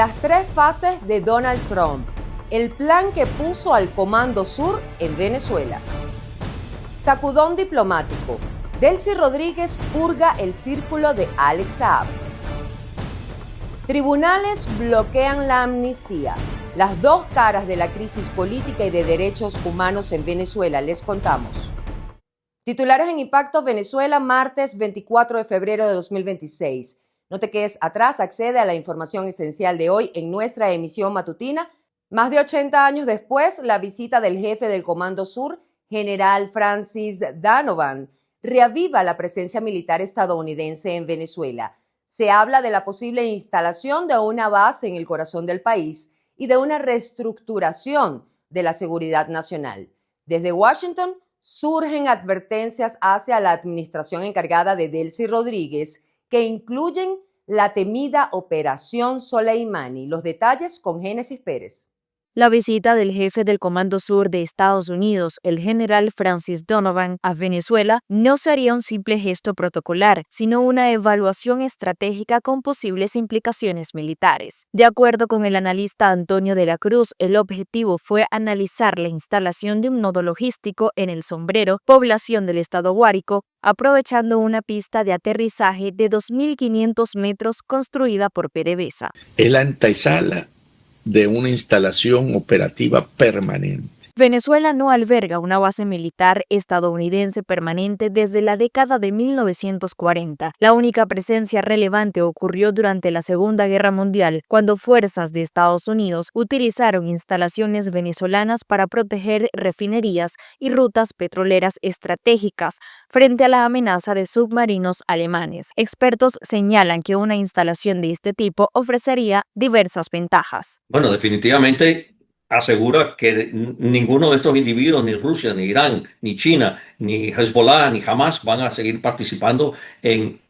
Las tres fases de Donald Trump, el plan que puso al Comando Sur en Venezuela. Sacudón diplomático. Delcy Rodríguez purga el círculo de Alex Saab. Tribunales bloquean la amnistía. Las dos caras de la crisis política y de derechos humanos en Venezuela, les contamos. Titulares en Impacto Venezuela, martes 24 de febrero de 2026. No te quedes atrás, accede a la información esencial de hoy en nuestra emisión matutina. Más de 80 años después, la visita del jefe del Comando Sur, general Francis Donovan, reaviva la presencia militar estadounidense en Venezuela. Se habla de la posible instalación de una base en el corazón del país y de una reestructuración de la seguridad nacional. Desde Washington surgen advertencias hacia la administración encargada de Delcy Rodríguez que incluyen la temida Operación Soleimani. Los detalles con Génesis Pérez. La visita del jefe del Comando Sur de Estados Unidos, el general Francis Donovan, a Venezuela no sería un simple gesto protocolar, sino una evaluación estratégica con posibles implicaciones militares. De acuerdo con el analista Antonio de la Cruz, el objetivo fue analizar la instalación de un nodo logístico en El Sombrero, población del estado Guárico, aprovechando una pista de aterrizaje de 2.500 metros construida por PDVSA. Es la antesala de una instalación operativa permanente. Venezuela no alberga una base militar estadounidense permanente desde la década de 1940. La única presencia relevante ocurrió durante la Segunda Guerra Mundial, cuando fuerzas de Estados Unidos utilizaron instalaciones venezolanas para proteger refinerías y rutas petroleras estratégicas frente a la amenaza de submarinos alemanes. Expertos señalan que una instalación de este tipo ofrecería diversas ventajas. Bueno, definitivamente asegura que ninguno de estos individuos, ni Rusia, ni Irán, ni China, ni Hezbollah, ni Hamas van a seguir participando en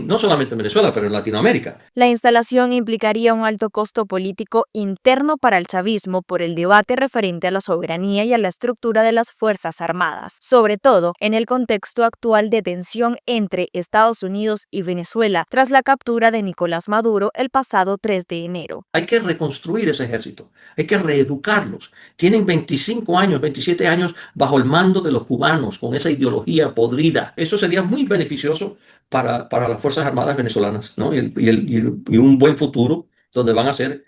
no solamente en Venezuela, pero en Latinoamérica. La instalación implicaría un alto costo político interno para el chavismo por el debate referente a la soberanía y a la estructura de las Fuerzas Armadas, sobre todo en el contexto actual de tensión entre Estados Unidos y Venezuela tras la captura de Nicolás Maduro el pasado 3 de enero. Hay que reconstruir ese ejército, hay que reeducarlos. Tienen 25 años, 27 años bajo el mando de los cubanos con esa ideología podrida. Eso sería muy beneficioso para las Fuerzas Armadas venezolanas, ¿no? Y un buen futuro donde van a ser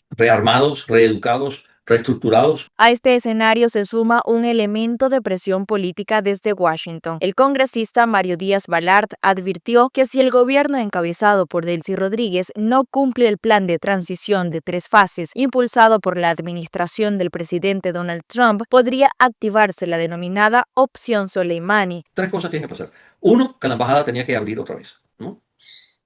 rearmados, reeducados, reestructurados. A este escenario se suma un elemento de presión política desde Washington. El congresista Mario Díaz Balart advirtió que si el gobierno encabezado por Delcy Rodríguez no cumple el plan de transición de 3 fases impulsado por la administración del presidente Donald Trump, podría activarse la denominada Opción Soleimani. 3 cosas tienen que pasar. 1, que la embajada tenía que abrir otra vez, ¿no?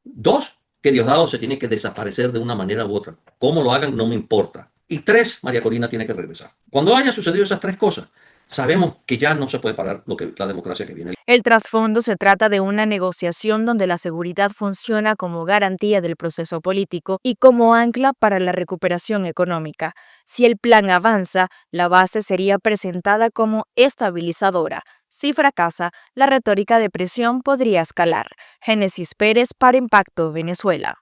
2, que Diosdado se tiene que desaparecer de una manera u otra. Cómo lo hagan no me importa. Y 3, María Corina tiene que regresar. Cuando haya sucedido esas 3 cosas, sabemos que ya no se puede parar la democracia que viene. El trasfondo se trata de una negociación donde la seguridad funciona como garantía del proceso político y como ancla para la recuperación económica. Si el plan avanza, la base sería presentada como estabilizadora. Si fracasa, la retórica de presión podría escalar. Génesis Pérez para Impacto Venezuela.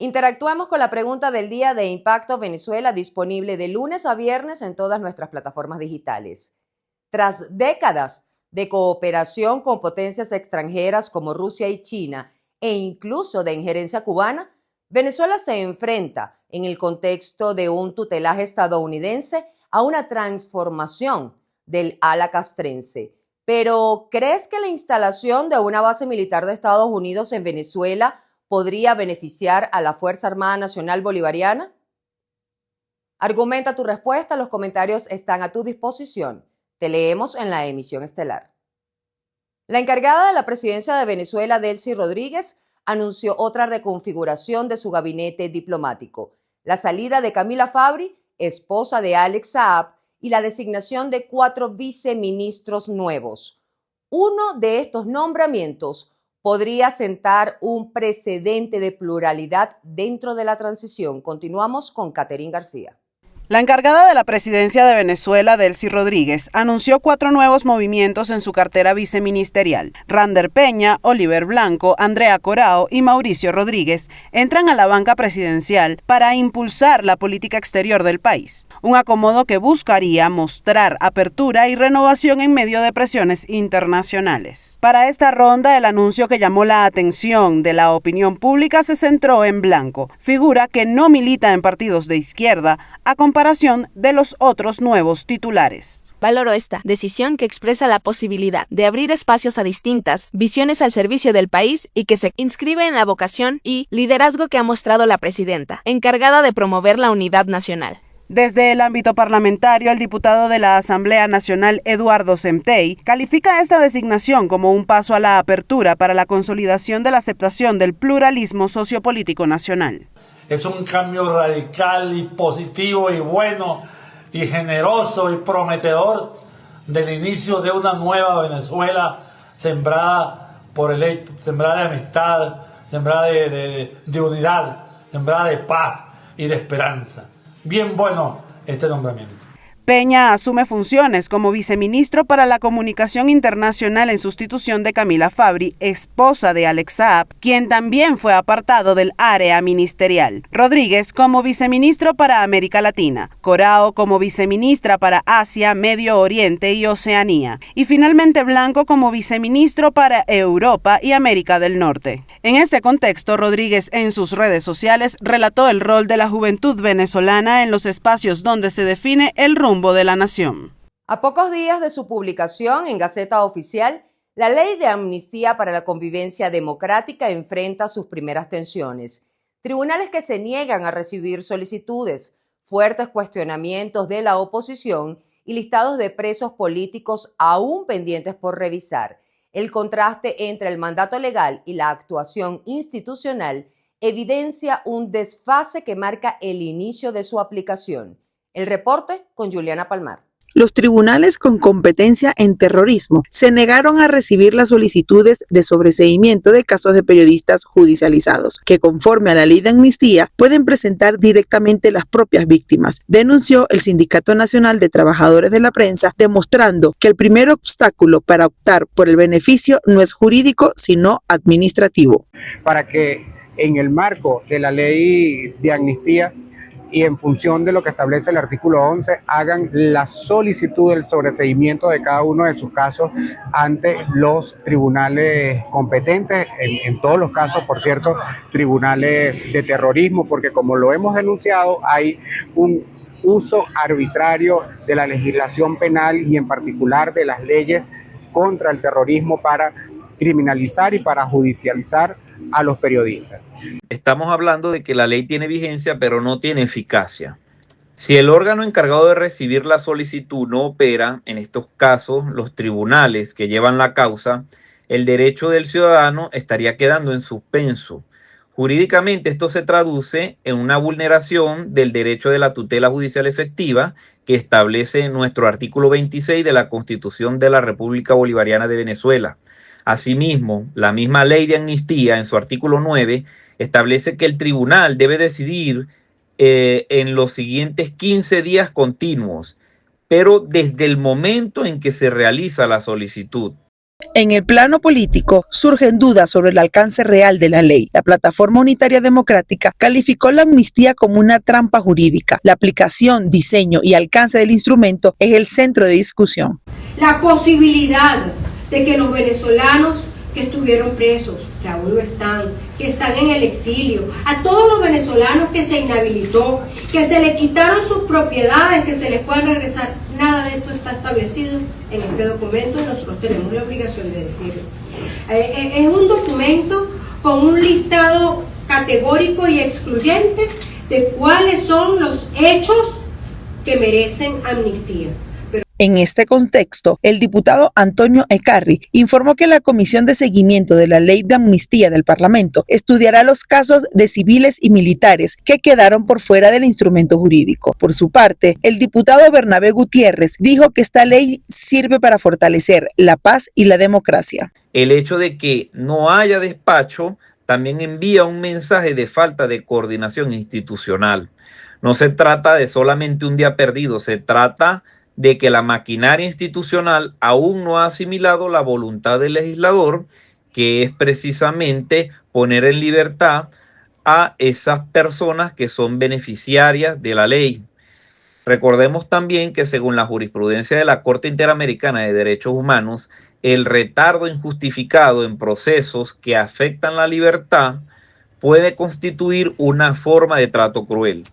Interactuamos con la pregunta del día de Impacto Venezuela, disponible de lunes a viernes en todas nuestras plataformas digitales. Tras décadas de cooperación con potencias extranjeras como Rusia y China, e incluso de injerencia cubana, Venezuela se enfrenta, en el contexto de un tutelaje estadounidense, a una transformación del ala castrense. Pero, ¿crees que la instalación de una base militar de Estados Unidos en Venezuela podría beneficiar a la Fuerza Armada Nacional Bolivariana? Argumenta tu respuesta, los comentarios están a tu disposición. Te leemos en la emisión estelar. La encargada de la presidencia de Venezuela, Delcy Rodríguez, anunció otra reconfiguración de su gabinete diplomático: la salida de Camila Fabri, esposa de Alex Saab, y la designación de 4 viceministros nuevos. Uno de estos nombramientos podría sentar un precedente de pluralidad dentro de la transición. Continuamos con Catherine García. La encargada de la presidencia de Venezuela, Delcy Rodríguez, anunció 4 nuevos movimientos en su cartera viceministerial. Rander Peña, Oliver Blanco, Andrea Corao y Mauricio Rodríguez entran a la banca presidencial para impulsar la política exterior del país. Un acomodo que buscaría mostrar apertura y renovación en medio de presiones internacionales. Para esta ronda, el anuncio que llamó la atención de la opinión pública se centró en Blanco, figura que no milita en partidos de izquierda, a comparación de los otros nuevos titulares. Valoro esta decisión que expresa la posibilidad de abrir espacios a distintas visiones al servicio del país y que se inscribe en la vocación y liderazgo que ha mostrado la presidenta, encargada de promover la unidad nacional. Desde el ámbito parlamentario, el diputado de la Asamblea Nacional, Eduardo Semtey, califica esta designación como un paso a la apertura para la consolidación de la aceptación del pluralismo sociopolítico nacional. Es un cambio radical y positivo y bueno y generoso y prometedor del inicio de una nueva Venezuela sembrada sembrada de amistad, sembrada de unidad, sembrada de paz y de esperanza. Bien bueno este nombramiento. Peña asume funciones como viceministro para la comunicación internacional en sustitución de Camila Fabri, esposa de Alex Saab, quien también fue apartado del área ministerial. Rodríguez como viceministro para América Latina, Corao como viceministra para Asia, Medio Oriente y Oceanía, y finalmente Blanco como viceministro para Europa y América del Norte. En este contexto, Rodríguez en sus redes sociales relató el rol de la juventud venezolana en los espacios donde se define el rumbo de la nación. A pocos días de su publicación en Gaceta Oficial, la Ley de Amnistía para la Convivencia Democrática enfrenta sus primeras tensiones. Tribunales que se niegan a recibir solicitudes, fuertes cuestionamientos de la oposición y listados de presos políticos aún pendientes por revisar. El contraste entre el mandato legal y la actuación institucional evidencia un desfase que marca el inicio de su aplicación. El reporte con Juliana Palmar. Los tribunales con competencia en terrorismo se negaron a recibir las solicitudes de sobreseimiento de casos de periodistas judicializados, que conforme a la ley de amnistía pueden presentar directamente las propias víctimas, denunció el Sindicato Nacional de Trabajadores de la Prensa, demostrando que el primer obstáculo para optar por el beneficio no es jurídico, sino administrativo. Para que en el marco de la ley de amnistía y en función de lo que establece el artículo 11, hagan la solicitud del sobreseimiento de cada uno de sus casos ante los tribunales competentes, en todos los casos, por cierto, tribunales de terrorismo, porque como lo hemos denunciado, hay un uso arbitrario de la legislación penal y en particular de las leyes contra el terrorismo para criminalizar y para judicializar a los periodistas. Estamos hablando de que la ley tiene vigencia, pero no tiene eficacia. Si el órgano encargado de recibir la solicitud no opera, en estos casos los tribunales que llevan la causa, el derecho del ciudadano estaría quedando en suspenso. Jurídicamente esto se traduce en una vulneración del derecho de la tutela judicial efectiva que establece nuestro artículo 26 de la Constitución de la República Bolivariana de Venezuela. Asimismo, la misma ley de amnistía en su artículo 9 establece que el tribunal debe decidir en los siguientes 15 días continuos, pero desde el momento en que se realiza la solicitud. En el plano político, surgen dudas sobre el alcance real de la ley. La Plataforma Unitaria Democrática calificó la amnistía como una trampa jurídica. La aplicación, diseño y alcance del instrumento es el centro de discusión. La posibilidad de que los venezolanos que estuvieron presos, que aún lo están, que están en el exilio, a todos los venezolanos que se inhabilitó, que se les quitaron sus propiedades, que se les puedan regresar, nada de esto está establecido en este documento y nosotros tenemos la obligación de decirlo. Es un documento con un listado categórico y excluyente de cuáles son los hechos que merecen amnistía. En este contexto, el diputado Antonio Ecarri informó que la Comisión de Seguimiento de la Ley de Amnistía del Parlamento estudiará los casos de civiles y militares que quedaron por fuera del instrumento jurídico. Por su parte, el diputado Bernabé Gutiérrez dijo que esta ley sirve para fortalecer la paz y la democracia. El hecho de que no haya despacho también envía un mensaje de falta de coordinación institucional. No se trata de solamente un día perdido, se trata de que la maquinaria institucional aún no ha asimilado la voluntad del legislador, que es precisamente poner en libertad a esas personas que son beneficiarias de la ley. Recordemos también que según la jurisprudencia de la Corte Interamericana de Derechos Humanos, el retardo injustificado en procesos que afectan la libertad puede constituir una forma de trato cruel.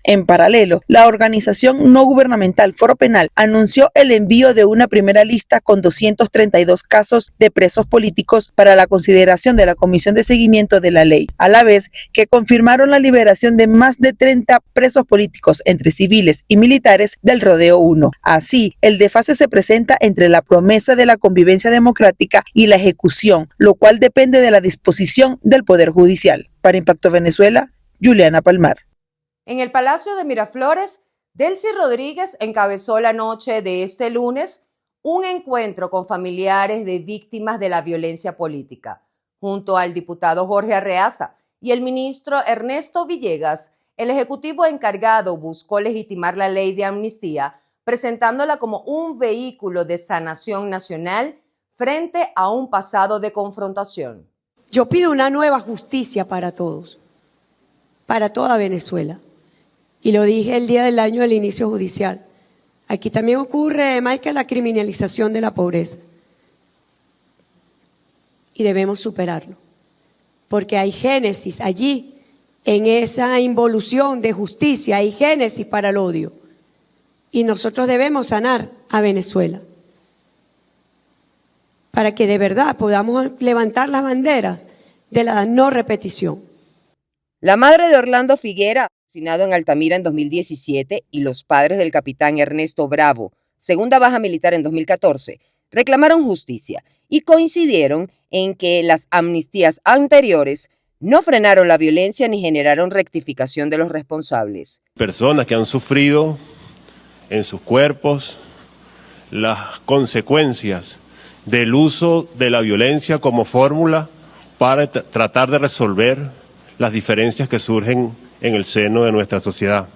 En paralelo, la organización no gubernamental Foro Penal anunció el envío de una primera lista con 232 casos de presos políticos para la consideración de la Comisión de Seguimiento de la Ley, a la vez que confirmaron la liberación de más de 30 presos políticos entre civiles y militares del Rodeo 1. Así, el desfase se presenta entre la promesa de la convivencia democrática y la ejecución, lo cual depende de la disposición del Poder Judicial. Para Impacto Venezuela, Juliana Palmar. En el Palacio de Miraflores, Delcy Rodríguez encabezó la noche de este lunes un encuentro con familiares de víctimas de la violencia política. Junto al diputado Jorge Arreaza y el ministro Ernesto Villegas, el ejecutivo encargado buscó legitimar la ley de amnistía, presentándola como un vehículo de sanación nacional frente a un pasado de confrontación. Yo pido una nueva justicia para todos, para toda Venezuela. Y lo dije el día del año del inicio judicial. Aquí también ocurre, Michael, la criminalización de la pobreza. Y debemos superarlo. Porque hay génesis allí, en esa involución de justicia, hay génesis para el odio. Y nosotros debemos sanar a Venezuela. Para que de verdad podamos levantar las banderas de la no repetición. La madre de Orlando Figuera, asesinado en Altamira en 2017, y los padres del capitán Ernesto Bravo, segunda baja militar en 2014, reclamaron justicia y coincidieron en que las amnistías anteriores no frenaron la violencia ni generaron rectificación de los responsables. Personas que han sufrido en sus cuerpos las consecuencias del uso de la violencia como fórmula para tratar de resolver las diferencias que surgen en el seno de nuestra sociedad,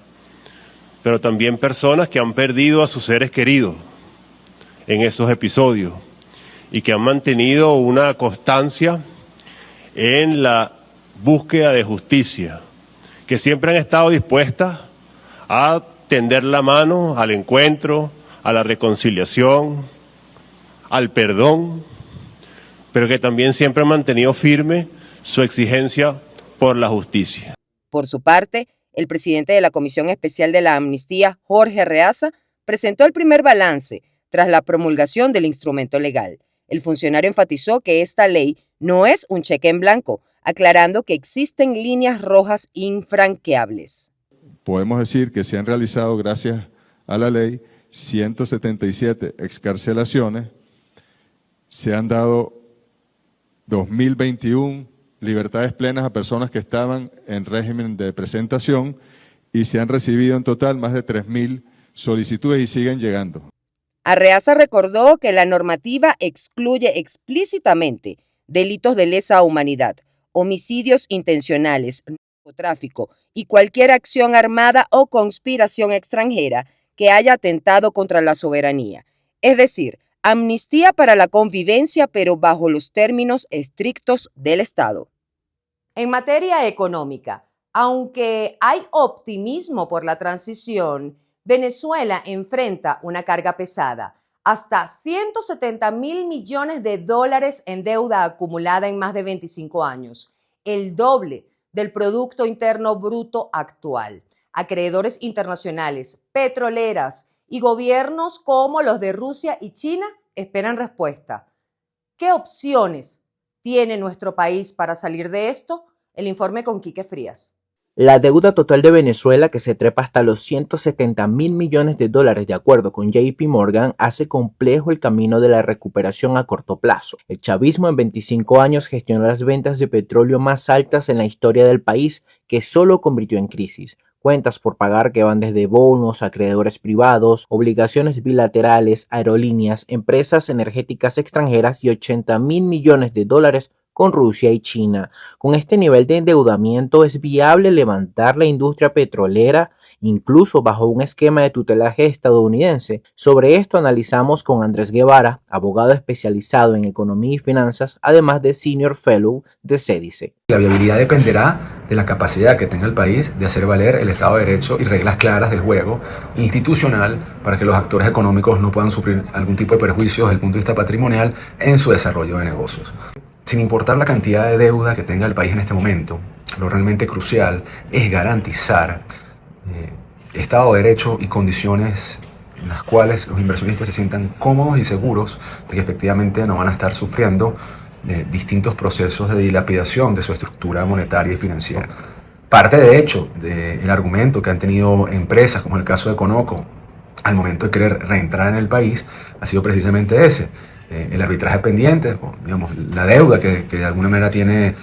pero también personas que han perdido a sus seres queridos en esos episodios y que han mantenido una constancia en la búsqueda de justicia, que siempre han estado dispuestas a tender la mano al encuentro, a la reconciliación, al perdón, pero que también siempre han mantenido firme su exigencia por la justicia. Por su parte, el presidente de la Comisión Especial de la Amnistía, Jorge Arreaza, presentó el primer balance tras la promulgación del instrumento legal. El funcionario enfatizó que esta ley no es un cheque en blanco, aclarando que existen líneas rojas infranqueables. Podemos decir que se han realizado, gracias a la ley, 177 excarcelaciones, se han dado 2021 libertades plenas a personas que estaban en régimen de presentación y se han recibido en total más de 3.000 solicitudes y siguen llegando. Arreaza recordó que la normativa excluye explícitamente delitos de lesa humanidad, homicidios intencionales, narcotráfico y cualquier acción armada o conspiración extranjera que haya atentado contra la soberanía. Es decir, amnistía para la convivencia, pero bajo los términos estrictos del Estado. En materia económica, aunque hay optimismo por la transición, Venezuela enfrenta una carga pesada, hasta 170.000 millones de dólares en deuda acumulada en más de 25 años, el doble del Producto Interno Bruto actual. Acreedores internacionales, petroleras y gobiernos como los de Rusia y China esperan respuesta. ¿Qué opciones tiene nuestro país para salir de esto? El informe con Quique Frías. La deuda total de Venezuela, que se trepa hasta los 170.000 millones de dólares de acuerdo con JP Morgan, hace complejo el camino de la recuperación a corto plazo. El chavismo en 25 años gestionó las ventas de petróleo más altas en la historia del país, que solo convirtió en crisis. Cuentas por pagar que van desde bonos, acreedores privados, obligaciones bilaterales, aerolíneas, empresas energéticas extranjeras y 80.000 millones de dólares con Rusia y China. Con este nivel de endeudamiento, ¿es viable levantar la industria petrolera, incluso bajo un esquema de tutelaje estadounidense? Sobre esto analizamos con Andrés Guevara, abogado especializado en economía y finanzas, además de Senior Fellow de CEDICE. La viabilidad dependerá de la capacidad que tenga el país de hacer valer el Estado de Derecho y reglas claras del juego institucional para que los actores económicos no puedan sufrir algún tipo de perjuicio desde el punto de vista patrimonial en su desarrollo de negocios. Sin importar la cantidad de deuda que tenga el país en este momento, lo realmente crucial es garantizar Estado de Derecho y condiciones en las cuales los inversionistas se sientan cómodos y seguros de que efectivamente no van a estar sufriendo distintos procesos de dilapidación de su estructura monetaria y financiera. Parte, de hecho, del argumento que han tenido empresas, como el caso de Conoco, al momento de querer reentrar en el país, ha sido precisamente ese. El arbitraje pendiente, o, digamos, la deuda que de alguna manera tiene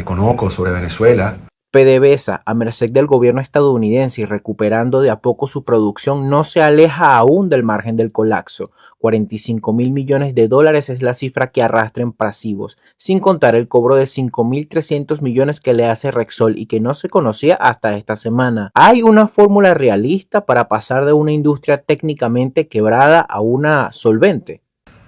Conoco sobre Venezuela. PDVSA, a merced del gobierno estadounidense y recuperando de a poco su producción, no se aleja aún del margen del colapso. 45.000 millones de dólares es la cifra que arrastra en pasivos, sin contar el cobro de 5.300 millones que le hace Repsol y que no se conocía hasta esta semana. ¿Hay una fórmula realista para pasar de una industria técnicamente quebrada a una solvente?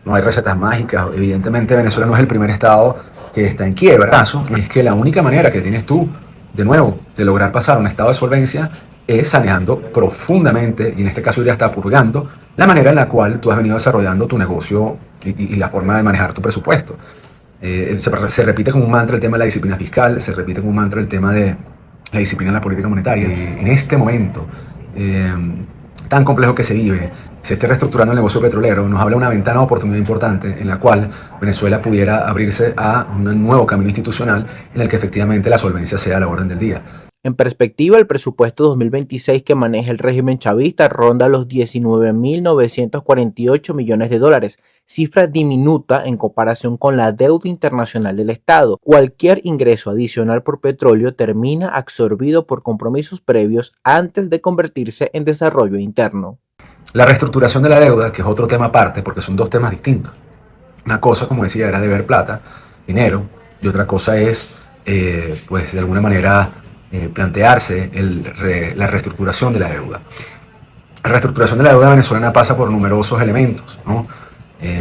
No hay recetas mágicas. Evidentemente Venezuela no es el primer estado que está en quiebra. El caso es que la única manera que tienes tú, de nuevo, de lograr pasar a un estado de solvencia es saneando profundamente, y en este caso ya está purgando, la manera en la cual tú has venido desarrollando tu negocio y la forma de manejar tu presupuesto. Se repite como un mantra el tema de la disciplina fiscal, se repite como un mantra el tema de la disciplina en la política monetaria. Y en este momento tan complejo que se vive, se esté reestructurando el negocio petrolero, nos habla de una ventana de oportunidad importante en la cual Venezuela pudiera abrirse a un nuevo camino institucional en el que efectivamente la solvencia sea la orden del día. En perspectiva, el presupuesto 2026 que maneja el régimen chavista ronda los 19.948 millones de dólares, cifra diminuta en comparación con la deuda internacional del Estado. Cualquier ingreso adicional por petróleo termina absorbido por compromisos previos antes de convertirse en desarrollo interno. La reestructuración de la deuda, que es otro tema aparte, porque son dos temas distintos. Una cosa, como decía, era deber plata, dinero, y otra cosa es, pues de alguna manera, plantearse la reestructuración de la deuda. La reestructuración de la deuda venezolana pasa por numerosos elementos, ¿no?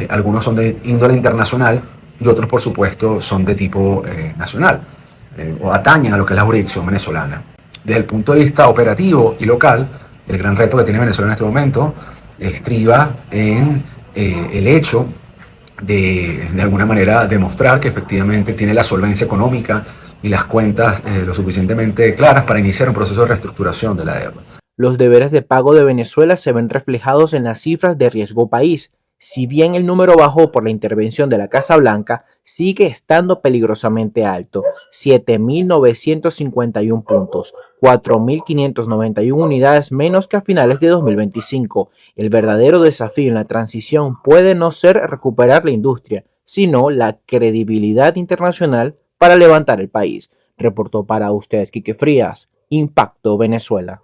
Algunos son de índole internacional y otros, por supuesto, son de tipo nacional, o atañen a lo que es la jurisdicción venezolana. Desde el punto de vista operativo y local, el gran reto que tiene Venezuela en este momento estriba en el hecho de alguna manera, demostrar que efectivamente tiene la solvencia económica y las cuentas lo suficientemente claras para iniciar un proceso de reestructuración de la deuda. Los deberes de pago de Venezuela se ven reflejados en las cifras de riesgo país. Si bien el número bajó por la intervención de la Casa Blanca, sigue estando peligrosamente alto, 7.951 puntos, 4.591 unidades menos que a finales de 2025. El verdadero desafío en la transición puede no ser recuperar la industria, sino la credibilidad internacional para levantar el país. Reportó para ustedes Quique Frías, Impacto Venezuela.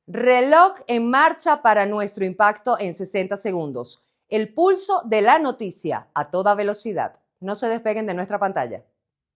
Reloj en marcha para nuestro impacto en 60 segundos. El pulso de la noticia a toda velocidad. No se despeguen de nuestra pantalla.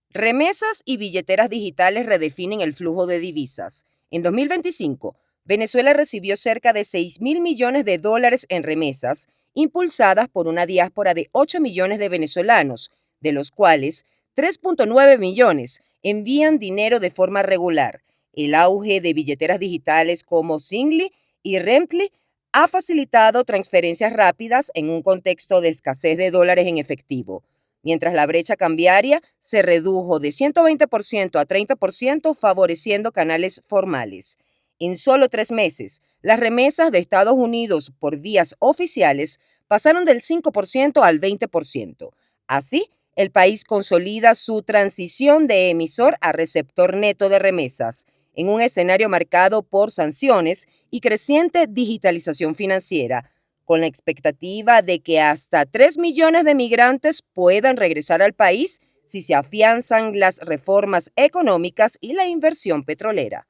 Remesas y billeteras digitales redefinen el flujo de divisas. En 2025, Venezuela recibió cerca de 6.000 millones de dólares en remesas, impulsadas por una diáspora de 8 millones de venezolanos, de los cuales 3.9 millones envían dinero de forma regular. El auge de billeteras digitales como Zingli y Rempli ha facilitado transferencias rápidas en un contexto de escasez de dólares en efectivo, mientras la brecha cambiaria se redujo de 120% a 30%, favoreciendo canales formales. En solo 3 meses, las remesas de Estados Unidos por vías oficiales pasaron del 5% al 20%. Así, el país consolida su transición de emisor a receptor neto de remesas, en un escenario marcado por sanciones y creciente digitalización financiera, con la expectativa de que hasta 3 millones de migrantes puedan regresar al país si se afianzan las reformas económicas y la inversión petrolera.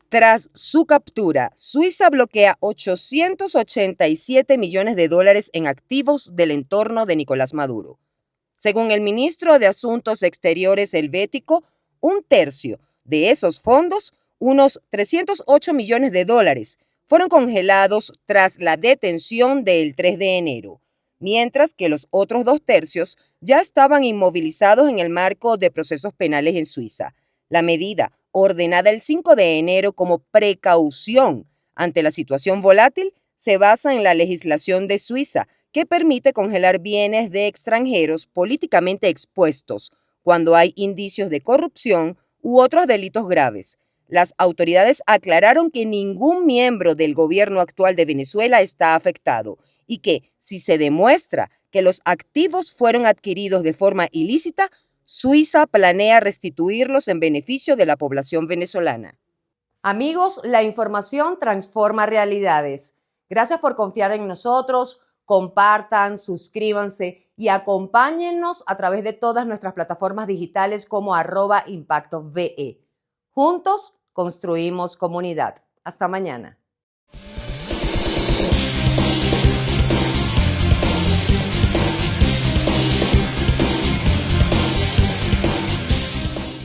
Tras su captura, Suiza bloquea 887 millones de dólares en activos del entorno de Nicolás Maduro. Según el ministro de Asuntos Exteriores helvético, un tercio de esos fondos, unos $308 millones, fueron congelados tras la detención del 3 de enero, mientras que los otros 2/3 ya estaban inmovilizados en el marco de procesos penales en Suiza. La medida, ordenada el 5 de enero como precaución ante la situación volátil, se basa en la legislación de Suiza, que permite congelar bienes de extranjeros políticamente expuestos cuando hay indicios de corrupción u otros delitos graves. Las autoridades aclararon que ningún miembro del gobierno actual de Venezuela está afectado y que, si se demuestra que los activos fueron adquiridos de forma ilícita, Suiza planea restituirlos en beneficio de la población venezolana. Amigos, la información transforma realidades. Gracias por confiar en nosotros. Compartan, suscríbanse y acompáñennos a través de todas nuestras plataformas digitales como @ImpactoVE. Juntos construimos comunidad. Hasta mañana.